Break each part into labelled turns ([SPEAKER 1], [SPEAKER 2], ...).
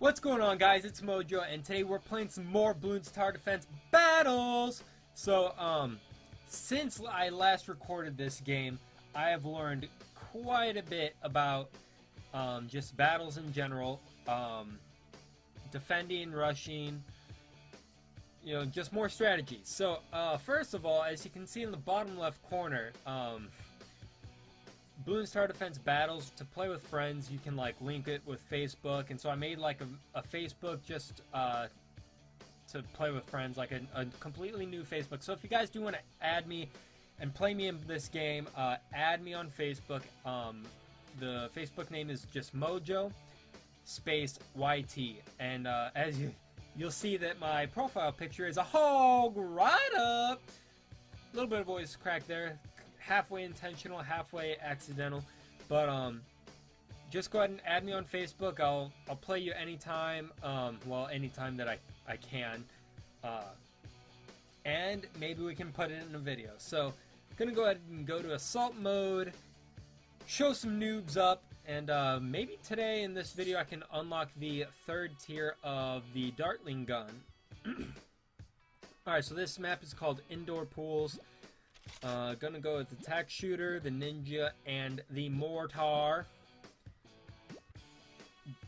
[SPEAKER 1] What's going on, guys? It's MOJoe, and today we're playing some more Bloons Tower Defense battles. So, since I last recorded this game, I have learned quite a bit about just battles in general, defending, rushing, you know, just more strategies. So, first of all, as you can see in the bottom left corner, Bloons Tower Defense battles to play with friends. You can like link it with Facebook, and so I made like a Facebook just to play with friends, like a completely new Facebook. So if you guys do want to add me and play me in this game, add me on Facebook. The Facebook name is just MOJoe space YT, and as you'll see that my profile picture is a hog right up. A little bit of voice crack there. Halfway intentional, halfway accidental, but just go ahead and add me on Facebook. I'll play you anytime, well, anytime that I can, and maybe we can put it in a video. So I'm gonna go ahead and go to assault mode, show some noobs up, and maybe today in this video I can unlock the third tier of the Dartling gun. Alright, so this map is called Indoor Pools. Gonna go with the tack shooter, the ninja, and the mortar.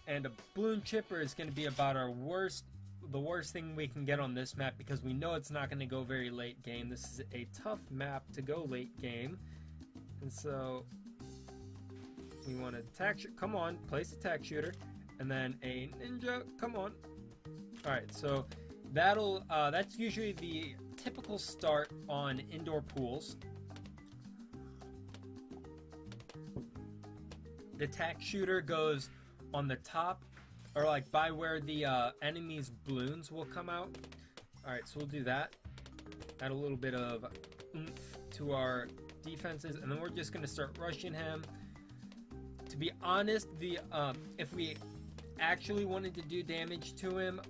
[SPEAKER 1] And a balloon chipper is gonna be about the worst thing we can get on this map, because we know it's not gonna go very late game. This is a tough map to go late game, and so we want a tack shooter. Come on, place a tack shooter, and then a ninja. Come on. All right, so that's usually the typical start on indoor pools. The tack shooter goes on the top, or like by where the enemy's balloons will come out. Alright, so we'll do that. Add a little bit of oomph to our defenses, and then we're just going to start rushing him. To be honest, if we actually wanted to do damage to him,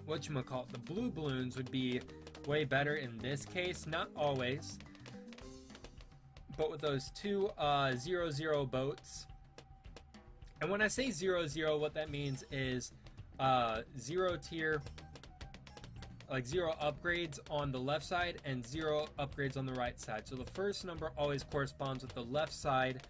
[SPEAKER 1] whatchamacallit, the blue balloons would be way better in this case. Not always, but with those two 0-0 boats. And when I say 0-0, what that means is 0 tier, like 0 upgrades on the left side and 0 upgrades on the right side. So the first number always corresponds with the left side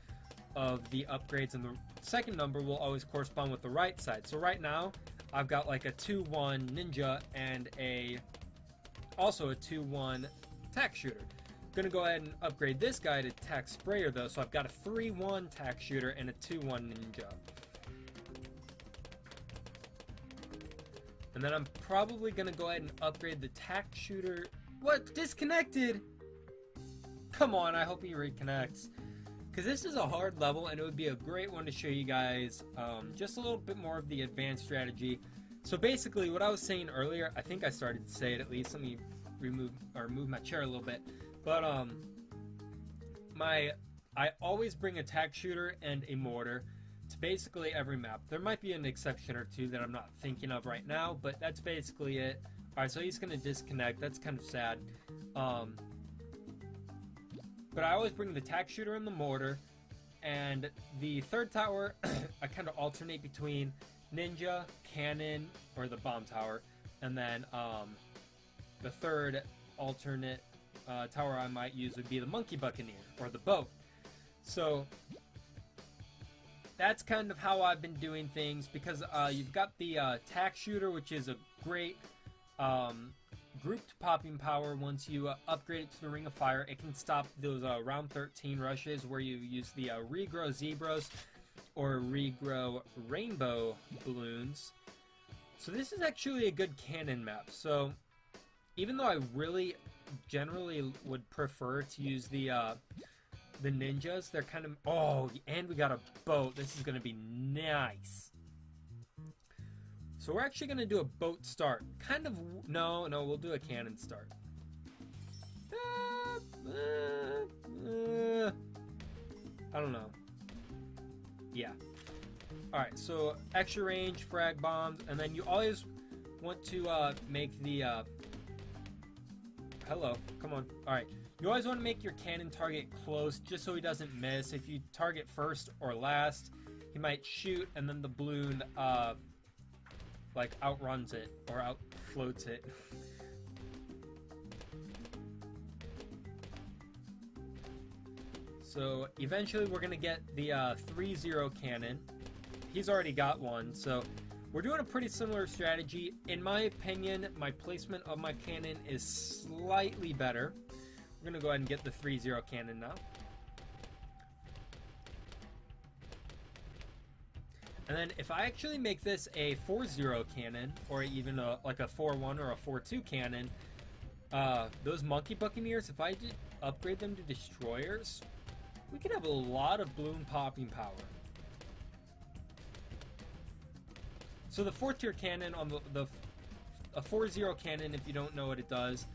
[SPEAKER 1] of the upgrades, and the second number will always correspond with the right side. So right now I've got like a 2-1 ninja and also a 2-1 tack shooter. I'm gonna go ahead and upgrade this guy to tack sprayer though, so I've got a 3-1 tack shooter and a 2-1 ninja. And then I'm probably gonna go ahead and upgrade the tack shooter. What? Disconnected? Come on, I hope he reconnects, because this is a hard level, and it would be a great one to show you guys just a little bit more of the advanced strategy. So basically, what I was saying earlier, I think I started to say it at least. Let me move my chair a little bit. But I always bring a tack shooter and a mortar to basically every map. There might be an exception or two that I'm not thinking of right now, but that's basically it. All right, so he's gonna disconnect. That's kind of sad. But I always bring the tack shooter and the mortar, and the third tower I kind of alternate between ninja, cannon, or the bomb tower, and then the third alternate tower I might use would be the monkey buccaneer, or the boat. So that's kind of how I've been doing things, because you've got the tack shooter, which is a great grouped popping power. Once you upgrade it to the Ring of Fire, it can stop those round 13 rushes where you use the regrow zebras or regrow rainbow balloons. So this is actually a good cannon map. So even though I really generally would prefer to use the ninjas, they're kind of, oh, and we got a boat. This is going to be nice. So we're actually going to do a boat start. Kind of, no, we'll do a cannon start. I don't know. Yeah. Alright, so extra range, frag bombs, and then you always want to make the, hello, come on. Alright, you always want to make your cannon target close, just so he doesn't miss. If you target first or last, he might shoot, and then the balloon like outruns it or outfloats it. So eventually we're gonna get the 3-0 cannon. He's already got one, so we're doing a pretty similar strategy. In my opinion, my placement of my cannon is slightly better. We're gonna go ahead and get the 3-0 cannon now. And then if I actually make this a 4-0 cannon, or even like a 4-1 or a 4-2 cannon, those monkey buccaneers, if I did upgrade them to destroyers, we could have a lot of balloon popping power. So the 4th tier cannon on a 4-0 cannon, if you don't know what it does,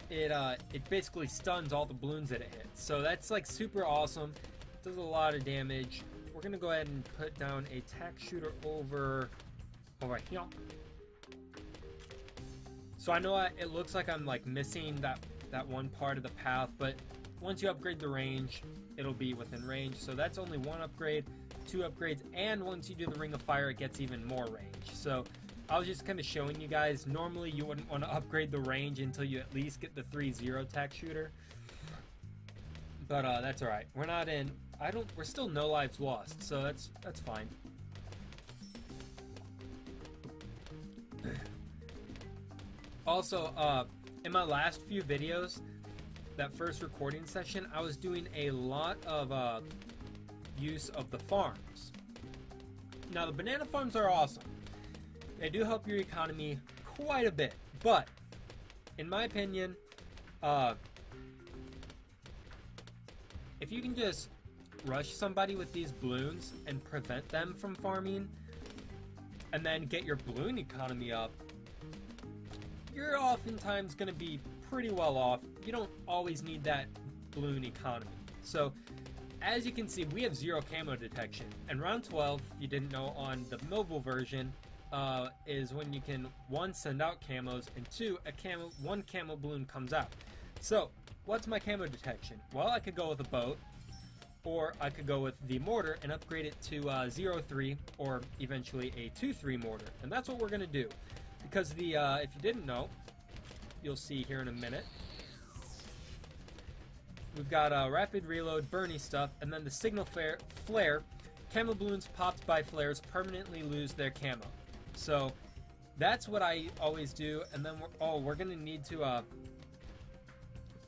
[SPEAKER 1] it basically stuns all the balloons that it hits. So that's like super awesome. It does a lot of damage. We're gonna go ahead and put down a tack shooter over here. So I know it looks like I'm like missing that one part of the path, but once you upgrade the range, it'll be within range. So that's only 1 upgrade, 2 upgrades, and once you do the Ring of Fire, it gets even more range. So I was just kind of showing you guys, normally you wouldn't want to upgrade the range until you at least get the 3-0 tack shooter. But that's alright. We're not in, we're still no lives lost, so that's fine. Also, in my last few videos, that first recording session, I was doing a lot of use of the farms. Now, the banana farms are awesome. They do help your economy quite a bit, but in my opinion, if you can just rush somebody with these balloons and prevent them from farming, and then get your balloon economy up, you're oftentimes going to be pretty well off. You don't always need that balloon economy. So, as you can see, we have 0 camo detection. And round 12, if you didn't know, on the mobile version, is when you can, 1, send out camos, and 2, 1 camo balloon comes out. So, what's my camo detection? Well, I could go with a boat, or I could go with the mortar and upgrade it to 0-3, or eventually a 2-3 mortar. And that's what we're going to do. Because the, if you didn't know, you'll see here in a minute, we've got rapid reload, Bernie stuff, and then the signal flare. Camo balloons popped by flares permanently lose their camo. So that's what I always do. And then we're going to need to,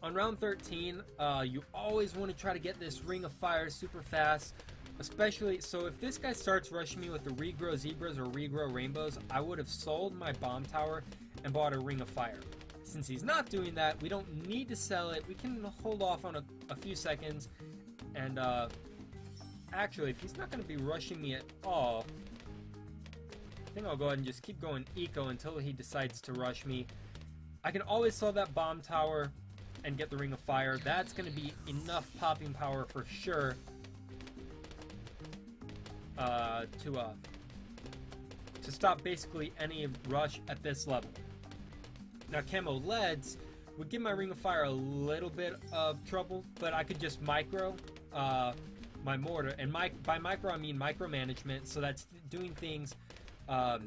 [SPEAKER 1] on round 13, you always want to try to get this Ring of Fire super fast. Especially, so if this guy starts rushing me with the regrow zebras or regrow rainbows, I would have sold my bomb tower and bought a Ring of Fire. Since he's not doing that, we don't need to sell it. We can hold off on a few seconds. And actually, if he's not going to be rushing me at all, I think I'll go ahead and just keep going eco until he decides to rush me. I can always sell that bomb tower and get the Ring of Fire. That's going to be enough popping power for sure. To stop basically any rush at this level. Now, camo leads would give my Ring of Fire a little bit of trouble, but I could just micro my mortar, and by micro I mean micromanagement. So that's doing things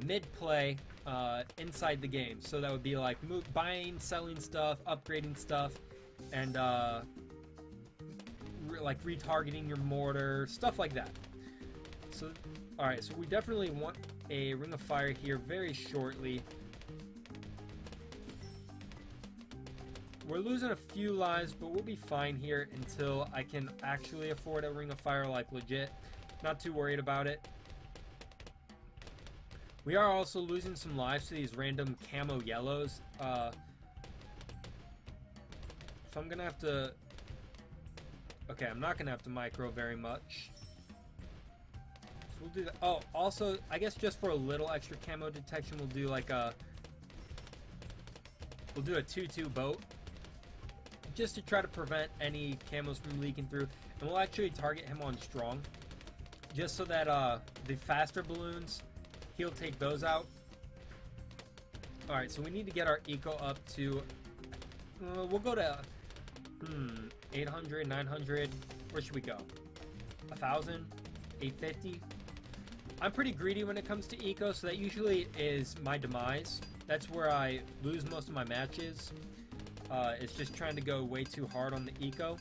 [SPEAKER 1] mid-play inside the game. So that would be like buying, selling stuff, upgrading stuff, and like retargeting your mortar, stuff like that. So, alright, so we definitely want a Ring of Fire here very shortly. We're losing a few lives, but we'll be fine here until I can actually afford a Ring of Fire, like legit. Not too worried about it. We are also losing some lives to these random camo yellows. So I'm going to have to... Okay, I'm not going to have to micro very much. We'll do that. Oh, also, I guess just for a little extra camo detection, we'll do like a 2-2 boat, just to try to prevent any camos from leaking through. And we'll actually target him on strong, just so that the faster balloons, he'll take those out. Alright, so we need to get our eco up to, we'll go to 800, 900. Where should we go? 1,000? 850? I'm pretty greedy when it comes to eco, so that usually is my demise. That's where I lose most of my matches. It's just trying to go way too hard on the eco.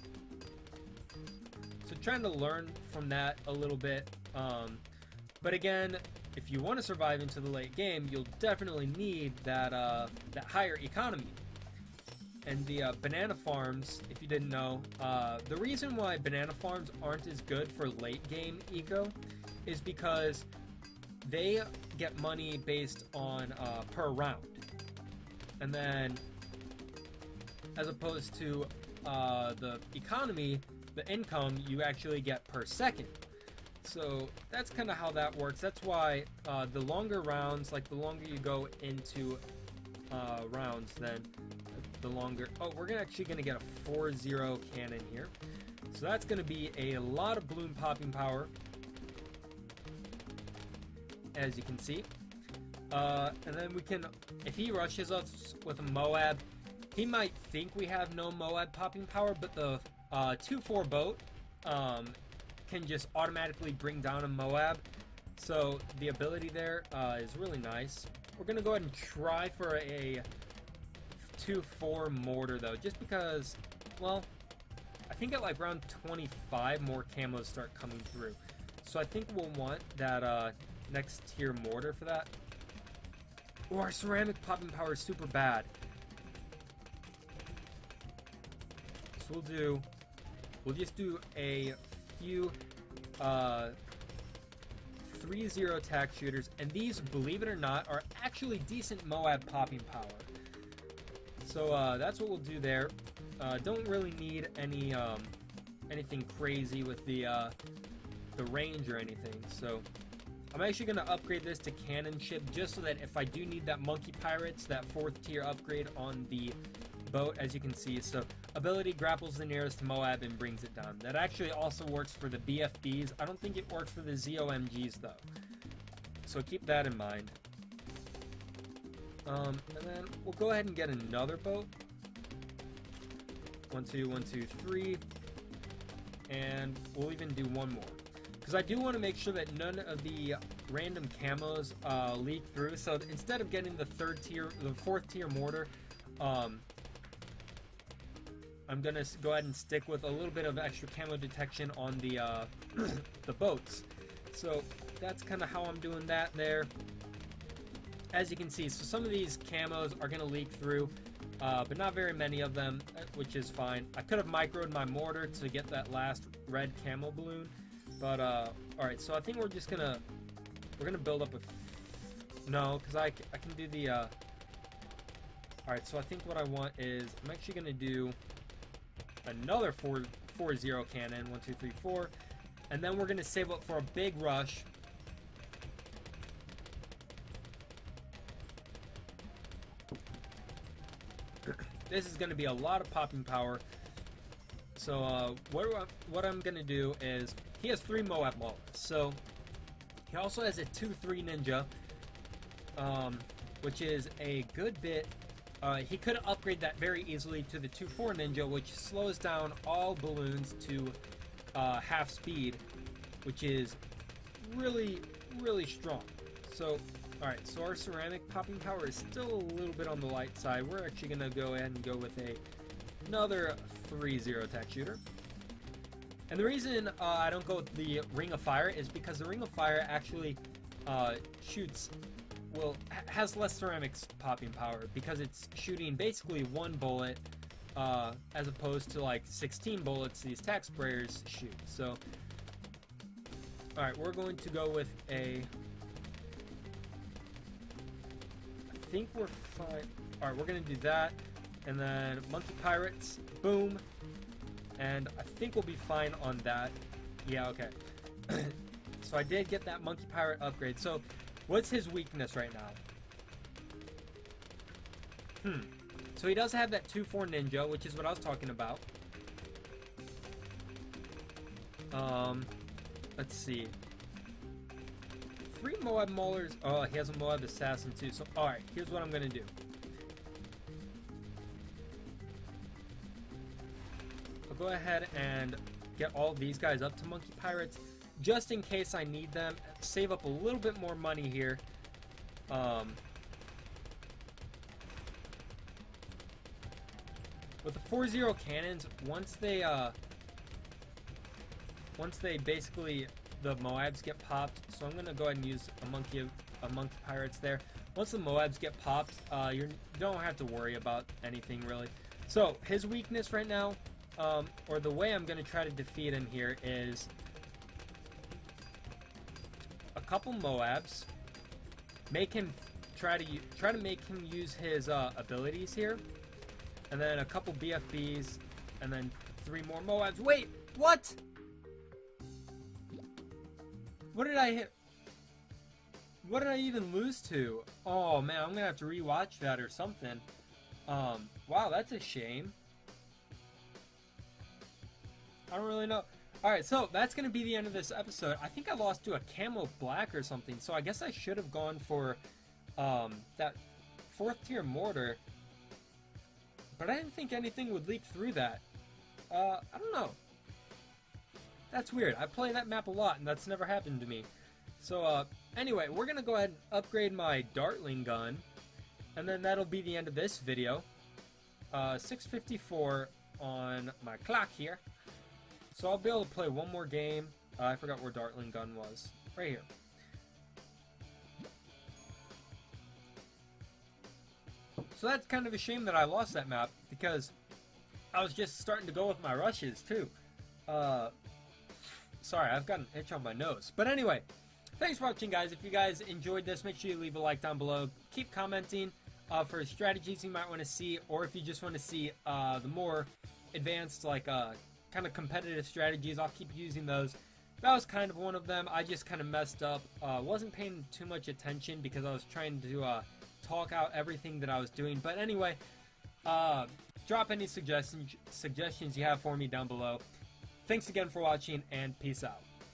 [SPEAKER 1] So trying to learn from that a little bit. But again, if you want to survive into the late game, you'll definitely need that that higher economy. And the banana farms, if you didn't know, the reason why banana farms aren't as good for late game eco is because they get money based on per round. And then, as opposed to the economy, the income you actually get per second. So that's kind of how that works. That's why the longer rounds, like the longer you go into rounds, then the longer... Oh, we're actually going to get a 4-0 cannon here. So that's going to be a lot of balloon popping power, as you can see. And then we can... If he rushes us with a Moab, he might think we have no Moab popping power, but the 2-4 boat can just automatically bring down a Moab. So the ability there is really nice. We're going to go ahead and try for a 2-4 mortar, though, just because, well, I think at like round 25 more camos start coming through. So I think we'll want that next tier mortar for that. Oh, our ceramic popping power is super bad. So we'll just do a few 3-0 tack shooters, and these, believe it or not, are actually decent Moab popping power. So that's what we'll do there. Don't really need any anything crazy with the range or anything. So I'm actually going to upgrade this to cannon ship just so that if I do need that monkey pirates, that 4th tier upgrade on the boat, as you can see. So ability grapples the nearest Moab and brings it down. That actually also works for the BFBs. I don't think it works for the ZOMGs though. So keep that in mind. And then we'll go ahead and get another boat. 1, 2, 1, 2, 3. And we'll even do one more. Because I do want to make sure that none of the random camos leak through. So instead of getting the 4th tier mortar, I'm going to go ahead and stick with a little bit of extra camo detection on the the boats. So that's kind of how I'm doing that there. As you can see, so some of these camos are going to leak through, but not very many of them, which is fine. I could have microed my mortar to get that last red camo balloon, but alright, so I think we're just gonna build up a... No, because I can do the... Alright, so I think what I want is, I'm actually going to do another 4-0 cannon, 1, 2, 3, 4, and then we're going to save up for a big rush. This is going to be a lot of popping power. So what I'm going to do is, he has 3 Moab Maulers. So he also has a 2-3 ninja, which is a good bit. He could upgrade that very easily to the 2-4 ninja, which slows down all balloons to half speed, which is really, really strong. So alright, so our ceramic popping power is still a little bit on the light side. We're actually going to go ahead and go with another 3-0 tack shooter. And the reason I don't go with the Ring of Fire is because the Ring of Fire actually shoots, well, has less ceramics popping power because it's shooting basically 1 bullet as opposed to like 16 bullets these tack sprayers shoot. So, alright, we're going to go with a... I think we're fine. Alright, we're going to do that. And then Monkey Pirates. Boom. And I think we'll be fine on that. Yeah, okay. So I did get that Monkey Pirate upgrade. So what's his weakness right now? So he does have that 2-4 ninja, which is what I was talking about. Let's see. 3 Moab Maulers. Oh, he has a Moab Assassin too. So, alright, here's what I'm going to do. I'll go ahead and get all these guys up to monkey pirates, just in case I need them. Save up a little bit more money here. With the 4-0 cannons, once they basically, the Moabs get popped, so I'm gonna go ahead and use a monkey pirates there. Once the Moabs get popped, you don't have to worry about anything really. So his weakness right now, or the way I'm gonna try to defeat him here, is a couple Moabs. Make him try to make him use his abilities here, and then a couple BFBs, and then 3 more Moabs. Wait, what? What did I hit? What did I even lose to? Oh man, I'm gonna have to rewatch that or something. Wow, that's a shame. I don't really know. Alright, so that's gonna be the end of this episode. I think I lost to a camo black or something, so I guess I should have gone for that 4th tier mortar. But I didn't think anything would leak through that. I don't know. That's weird. I play that map a lot, and that's never happened to me. So, anyway, we're going to go ahead and upgrade my Dartling gun. And then that'll be the end of this video. 6:54 on my clock here. So I'll be able to play one more game. I forgot where Dartling gun was. Right here. So that's kind of a shame that I lost that map, because I was just starting to go with my rushes too. Sorry, I've got an itch on my nose. But anyway, thanks for watching, guys. If you guys enjoyed this, make sure you leave a like down below. Keep commenting for strategies you might want to see, or if you just want to see the more advanced, like kind of competitive strategies, I'll keep using those. That was kind of one of them. I just kind of messed up. Wasn't paying too much attention because I was trying to talk out everything that I was doing. But anyway, drop any suggestions you have for me down below. Thanks again for watching, and peace out.